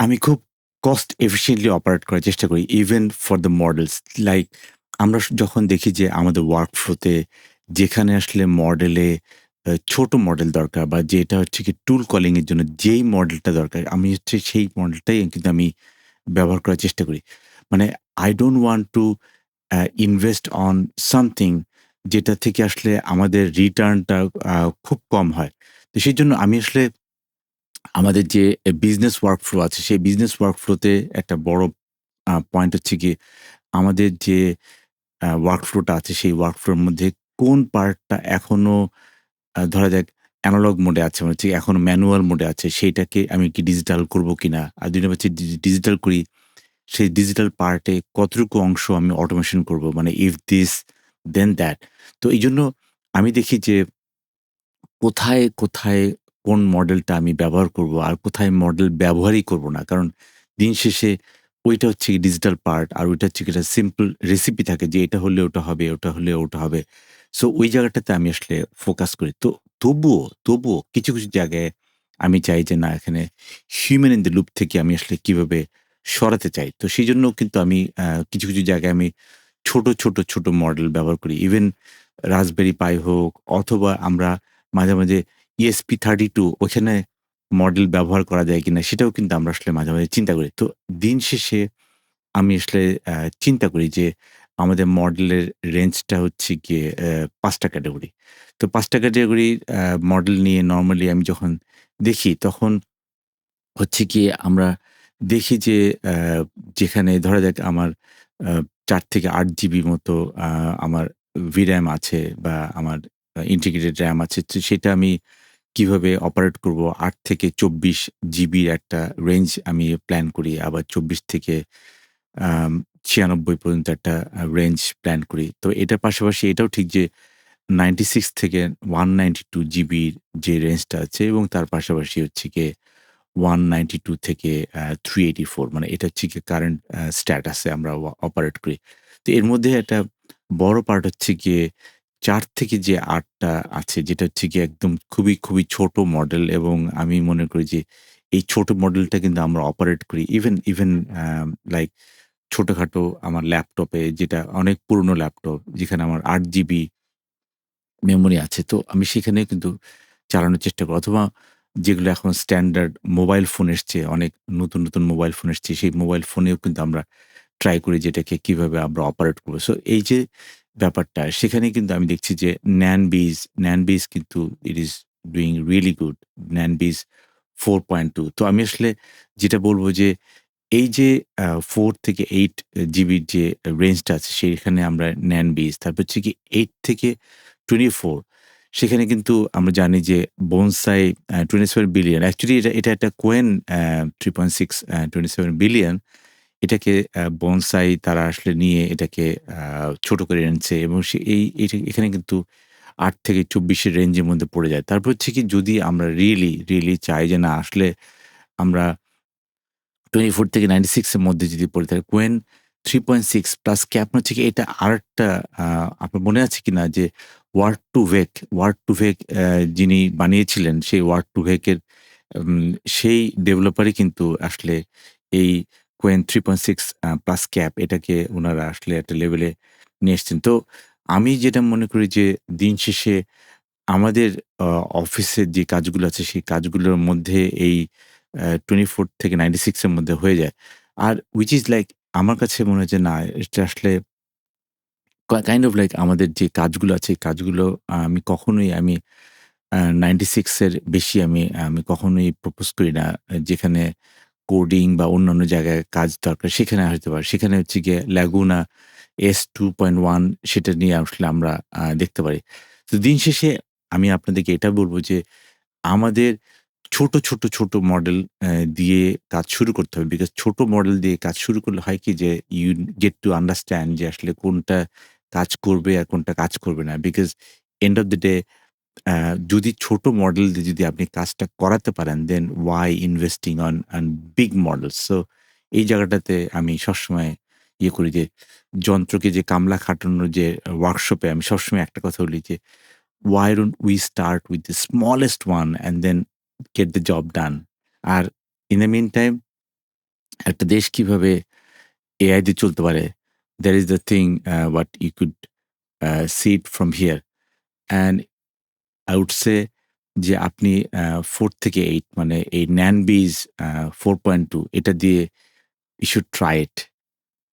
আমি খুব cost efficiently operate করার চেষ্টা করি। Even for the models. Like আমরা যখন দেখি যে আমাদের ওয়ার্ক ফ্লোতে যেখানে আসলে মডেলে ছোট মডেল দরকার বা যেটা হচ্ছে কি টুল কলিং এর জন্য যেই মডেলটা দরকার, আমি হচ্ছে সেই মডেলটাই কিন্তু আমি ব্যবহার করার চেষ্টা করি। মানে I don't want to invest on something যেটা থেকে আসলে আমাদের রিটার্নটা খুব কম হয়। তো সেজন্য আমি আসলে আমাদের যে বিজনেস ওয়ার্কফ্লো আছে, সেই বিজনেস ওয়ার্কফ্লোতে একটা বড় পয়েন্ট হচ্ছে গিয়ে আমাদের যে ওয়ার্কফ্লোটা আছে, সেই ওয়ার্কফ্লোর মধ্যে কোন পার্টটা এখনো ধরা যাক এনালগ মোডে আছে, মানে হচ্ছে এখনো ম্যানুয়াল মোডে আছে, সেইটাকে আমি কি ডিজিটাল করব কিনা? আর ২ নম্বর হচ্ছে ডিজিটাল করি, সেই ডিজিটাল পার্টে কতটুকু অংশ আমি অটোমেশন করব? মানে ইফ দিস দেন দ্যাট। তো এইজন্য আমি দেখি যে কোথায় কোন মডেলটা আমি ব্যবহার করব, আর কোথায় মডেল ব্যবহারই করব না। কারণ দিন শেষে ওইটা হচ্ছে ডিজিটাল পার্ট, আর ওইটা হচ্ছে একটা সিম্পল রেসিপি থাকে যে এটা হলে ওটা হবে, ওটা হলে ওটা হবে। সো ওই জায়গাটাতে আমি আসলে ফোকাস করি। তো তবুও কিছু জায়গায় আমি চাই যে না, এখানে হিউম্যান ইন দ্য লুপ থেকে আমি আসলে কিভাবে সরাতে চাই। তো সেজন্য কিন্তু আমি কিছু জায়গায় আমি ছোট মডেল ব্যবহার করি। ইভেন রাসবেরি পাই হোক, অথবা আমরা মাঝে ESP32 ওখানে মডেল ব্যবহার করা যায় কিনা সেটাও কিন্তু আমরা আসলে মাঝে চিন্তা করি। তো দিন শেষে আমি আসলে চিন্তা করি যে আমাদের মডেলের রেঞ্জটা হচ্ছে গিয়ে ৫ টা ক্যাটেগরি। তো ৫ টা ক্যাটেগরির মডেল নিয়ে নরমালি আমি যখন দেখি, তখন হচ্ছে গিয়ে আমরা দেখি যে আ যেখানে ধরা যাক আমার আ ৪ থেকে ৮ জিবি মতো আ আমার VRAM আছে, বা আমার ইন্টিগ্রেটেড RAM আছে। তো সেটা আমি কিভাবে অপারেট করব? ৮ থেকে ২৪ জিবির একটা রেঞ্জ আমি প্ল্যান করি। আবার ২৪ থেকে আম ৯৬ পর্যন্ত একটা রেঞ্জ প্ল্যান করি। তো এটার পাশাপাশি এটাও ঠিক যে 96 থেকে 192 জিবির যে রেঞ্জটা আছে, এবং তার পাশাপাশি হচ্ছে গিয়ে 192 থেকে 384, মানে এটা হচ্ছে গিয়ে কারেন্ট স্ট্যাটাসে আমরা অপারেট করি। তো এর মধ্যে একটা বড় পার্ট হচ্ছে গিয়ে ৪ থেকে যে ৮ টা আছে, যেটা হচ্ছে গিয়ে একদম খুবই ছোট মডেল, এবং আমি মনে করি যে এই ছোট মডেলটা কিন্তু আমরা অপারেট করি। ইভেন লাইক ছোটখাটো আমার ল্যাপটপে, যেটা অনেক পুরনো ল্যাপটপ, যেখানে আমার ৮ জিবি মেমোরি আছে। তো আমি সেখানে কিন্তু চালানোর চেষ্টা করি, অথবা যেগুলো এখন স্ট্যান্ডার্ড মোবাইল ফোন এসছে, অনেক নতুন মোবাইল ফোন এসছে, সেই মোবাইল ফোনেও কিন্তু আমরা ট্রাই করি যে এটাকে কিভাবে আমরা অপারেট করব। সো এই যে ব্যাপারটা, সেখানে কিন্তু আমি দেখছি যে NANBEES কিন্তু ইট ইস ডুইং রিয়ালি গুড। NANBEES 4.2। তো আমি আসলে যেটা বলব যে এই যে 4 থেকে 8 জিবির যে রেঞ্জটা আছে, সেখানে আমরা NANBEES, তারপর হচ্ছে কি 8 থেকে 24, সেখানে কিন্তু আমরা জানি যে বোনসাই 27 বিলিয়ন। অ্যাকচুয়ালি এটা একটা কোয়েন 3.6 27 বিলিয়ন। এটাকে বোনসাই তারা আসলে নিয়ে এটাকে আ ছোট করে এনেছে, এবং সে এখানে কিন্তু ৮ থেকে ২৪ এর রেঞ্জের মধ্যে পড়ে যায়। তারপর হচ্ছে কি, যদি আমরা রিয়েলি চাই যে না আসলে আমরা 24 থেকে 96 এর মধ্যে যদি পড়ে থাকে, কোয়েন 3.6 প্লাস ক্যাপ হচ্ছে কি, এটা আরেকটা আ আপনার মনে আছে কিনা যে ওয়ার্ড টু ভেক যিনি বানিয়েছিলেন, সেই ওয়ার্ড টু ভেকের সেই ডেভেলপারই কিন্তু আসলে এই কোয়েন 3.6 প্লাস ক্যাপ এটাকে উনারা আসলে একটা লেভেলে নিয়ে এসেছেন। তো আমি যেটা মনে করি যে দিন শেষে আমাদের আ অফিসের যে কাজগুলো আছে, সেই কাজগুলোর মধ্যে এই 24 থেকে 96 এর মধ্যে হয়ে যায়। আর which is like আমার কাছে মনে হয় যে না, এটা আসলে কাইন্ড অফ লাইক আমাদের যে কাজগুলো আছে, এই কাজগুলো আমি কখনোই আমি 96 এর বেশি আমি কখনোই প্রপোজ করি না। যেখানে কোডিং বা অন্যান্য জায়গায় কাজ দরকার, সেখানে হতে পারে। সেখানে হচ্ছে গিয়ে Laguna S2.1 সেটা নিয়ে আসলে আমরা দেখতে পারি। তো দিন শেষে আমি আপনাদেরকে এটা বলব যে আমাদের ছোট মডেল দিয়ে কাজ শুরু করতে হবে। বিকজ ছোট মডেল দিয়ে কাজ শুরু করলে হয় কি যে ইউ গেট টু আন্ডারস্ট্যান্ড যে আসলে কোনটা কাজ করবে আর কোনটা কাজ করবে না। Because end of the day যদি ছোট মডেল দিয়ে যদি আপনি কাজটা করাতে পারেন, then why investing on big models? So এই জায়গাটাতে আমি সবসময় করি যে যন্ত্রকে যে কামলা খাটানোর যে ওয়ার্কশপে আমি সবসময় একটা কথা বলি যে, "Why don't we start with the smallest one and then get the job done?" R in the meantime একটা দেশ কিভাবে এআই দিয়ে চলতে পারে, that is the thing what you could see it from here. And I would say যে আপনি 4 থেকে 8 মানে এই NANBIS 4.2 এটা দিয়ে you should try it.